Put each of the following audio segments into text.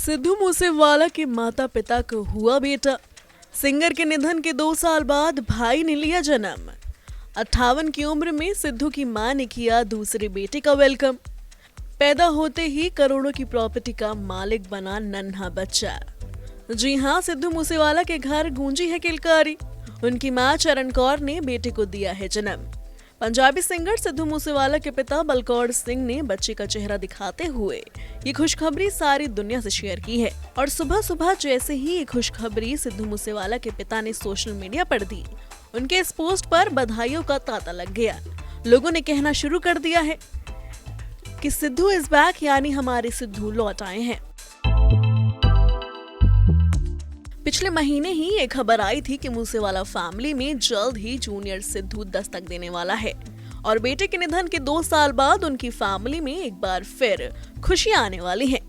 सिद्धू मूसेवाला के माता पिता को हुआ बेटा। सिंगर के निधन के 2 साल बाद भाई ने लिया जन्म। 58 की उम्र में सिद्धू की मां ने किया दूसरे बेटे का वेलकम। पैदा होते ही करोड़ों की प्रॉपर्टी का मालिक बना नन्हा बच्चा। जी हां, सिद्धू मूसेवाला के घर गूंजी है किलकारी। उनकी मां चरण कौर ने बेटे को दिया है जन्म। पंजाबी सिंगर सिद्धू मूसेवाला के पिता बलकौर सिंह ने बच्चे का चेहरा दिखाते हुए ये खुशखबरी सारी दुनिया से शेयर की है। और सुबह सुबह जैसे ही ये खुशखबरी सिद्धू मूसेवाला के पिता ने सोशल मीडिया पर दी, उनके इस पोस्ट पर बधाइयों का तांता लग गया। लोगों ने कहना शुरू कर दिया है कि सिद्धू इज बैक, यानी हमारे सिद्धू लौट आए हैं। पिछले महीने ही एक खबर आई थी कि मूसेवाला फैमिली में जल्द ही जूनियर सिद्धू दस्तक देने वाला है और बेटे के निधन के 2 साल बाद उनकी फैमिली में एक बार फिर खुशियां आने वाली हैं।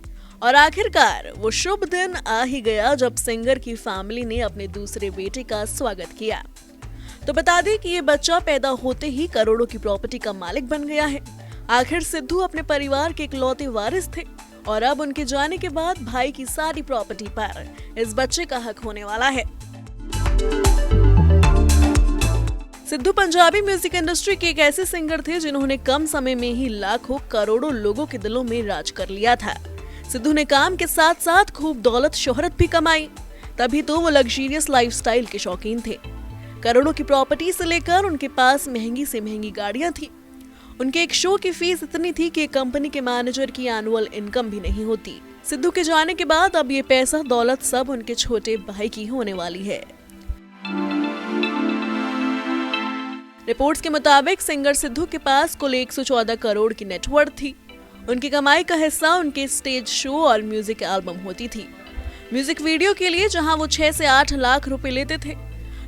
और आखिरकार वो शुभ दिन आ ही गया जब सिंगर की फैमिली ने अपने दूसरे बेटे का स्वागत किया। तो बता दें कि ये बच्चा पैदा होते ही करोड़ों की प्रॉपर्टी का मालिक बन गया है। आखिर सिद्धू अपने परिवार के इकलौते वारिस थे और अब उनके जाने के बाद भाई की सारी प्रॉपर्टी पर इस बच्चे का हक होने वाला है। सिद्धू पंजाबी म्यूजिक इंडस्ट्री के एक ऐसे सिंगर थे जिन्होंने कम समय में ही लाखों करोड़ों लोगों के दिलों में राज कर लिया था। सिद्धू ने काम के साथ साथ खूब दौलत शोहरत भी कमाई, तभी तो वो लग्जरियस लाइफस्टाइल के शौकीन थे। करोड़ों की प्रॉपर्टी से लेकर उनके पास महंगी से महंगी गाड़ियां थी। उनके एक शो की फीस इतनी थी कि कंपनी के मैनेजर की एनुअल इनकम भी नहीं होती। सिद्धू के जाने के बाद अब ये पैसा दौलत सब उनके छोटे भाई की होने वाली है। रिपोर्ट्स के मुताबिक सिंगर सिद्धू के पास कुल 114 करोड़ की नेटवर्थ थी। उनकी कमाई का हिस्सा उनके स्टेज शो और म्यूजिक एल्बम होती थी। म्यूजिक वीडियो के लिए जहां वो 6 से 8 लाख रुपए लेते थे,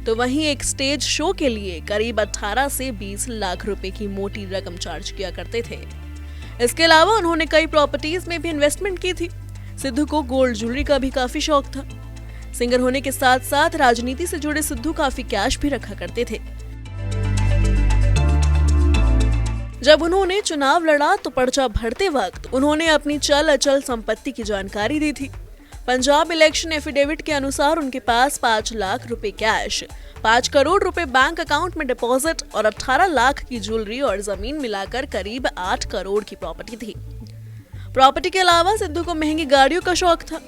तो वहीं एक स्टेज शो के लिए करीब 18 से 20 लाख रुपए की मोटी रकम चार्ज किया करते थे। इसके अलावा उन्होंने कई प्रॉपर्टीज में भी इन्वेस्टमेंट की थी। सिद्धू को गोल्ड ज्वेलरी का भी काफी शौक था। सिंगर होने के साथ साथ राजनीति से जुड़े सिद्धू काफी कैश भी रखा करते थे। जब उन्होंने चुनाव लड़ा तो पर्चा भरते वक्त उन्होंने अपनी चल अचल संपत्ति की जानकारी दी थी। पंजाब इलेक्शन एफिडेविट के अनुसार उनके पास 5 लाख रुपए कैश, 5 करोड़ रुपए बैंक अकाउंट में डिपॉजिट और 18 लाख की ज्वेलरी और जमीन मिलाकर करीब 8 करोड़ की प्रॉपर्टी थी। प्रॉपर्टी के अलावा सिद्धू को महंगी गाड़ियों का शौक था।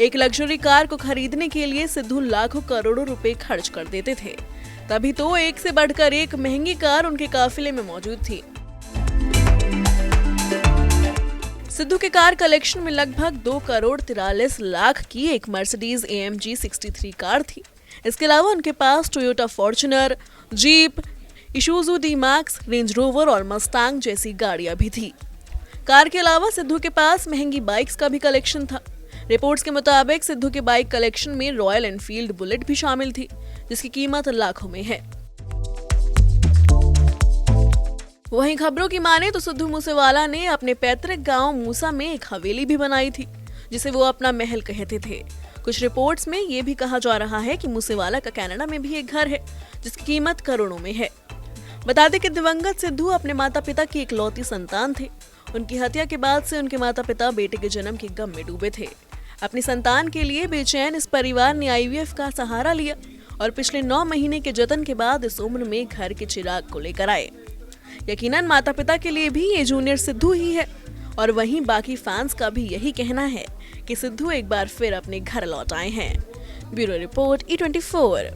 एक लग्जरी कार को खरीदने के लिए सिद्धू लाखों करोड़ों रुपए खर्च कर देते थे, तभी तो एक से बढ़कर एक महंगी कार उनके काफिले में मौजूद थी। सिद्धू के कार कलेक्शन में लगभग 2 करोड़ 43 लाख की एक मर्सिडीज AMG 63 कार थी। इसके अलावा उनके पास Toyota Fortuner, jeep, Isuzu D-Max, Range Rover और मस्टैंग जैसी गाड़ियां भी थी। कार के अलावा सिद्धू के पास महंगी बाइक्स का भी कलेक्शन था। रिपोर्ट्स के मुताबिक सिद्धू के बाइक कलेक्शन में रॉयल एनफील्ड बुलेट भी शामिल थी, जिसकी कीमत लाखों में है। वहीं खबरों की माने तो सिद्धू मूसेवाला ने अपने पैतृक गांव मूसा में एक हवेली भी बनाई थी, जिसे वो अपना महल कहते थे। कुछ रिपोर्ट्स में ये भी कहा जा रहा है कि मूसेवाला का कनाडा में भी एक घर है, जिसकी कीमत करोड़ों में है। बता दें कि दिवंगत सिद्धू अपने माता पिता की इकलौती संतान थे। उनकी हत्या के बाद से उनके माता पिता बेटे के जन्म के गम में डूबे थे। अपनी संतान के लिए बेचैन इस परिवार ने IVF का सहारा लिया और पिछले 9 महीने के जतन के बाद इस उम्र में घर के चिराग को लेकर आए। यकीनन माता पिता के लिए भी ये जूनियर सिद्धू ही है। और वहीं बाकी फैंस का भी यही कहना है कि सिद्धू एक बार फिर अपने घर लौट आए हैं। Bureau report E24।